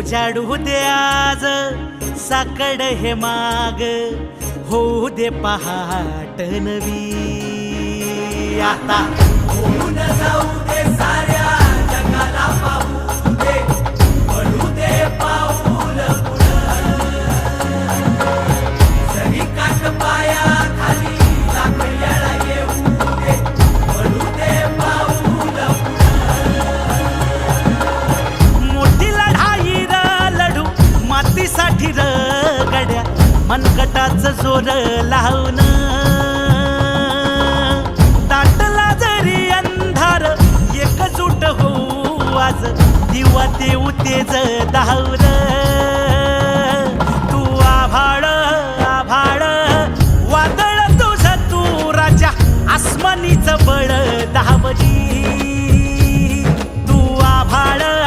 उजाडू दे आज साकड हे माग, होऊ दे पहाट नवी. आता होऊन जाऊ दे साऱ्या जगाला पाहू दे, पडू दे पाऊल पुढं. जरी काट पाया खाली लाख येळा येऊ दे, पडू दे पाऊल पुढं. मोठी लढाई र लढू मातीसाठी र गड्या, मनगटाच जोर लावून. दाटला जरी अंधार एकजूट होऊ आज, दिवा देऊ तेज धावर. तू आभाळ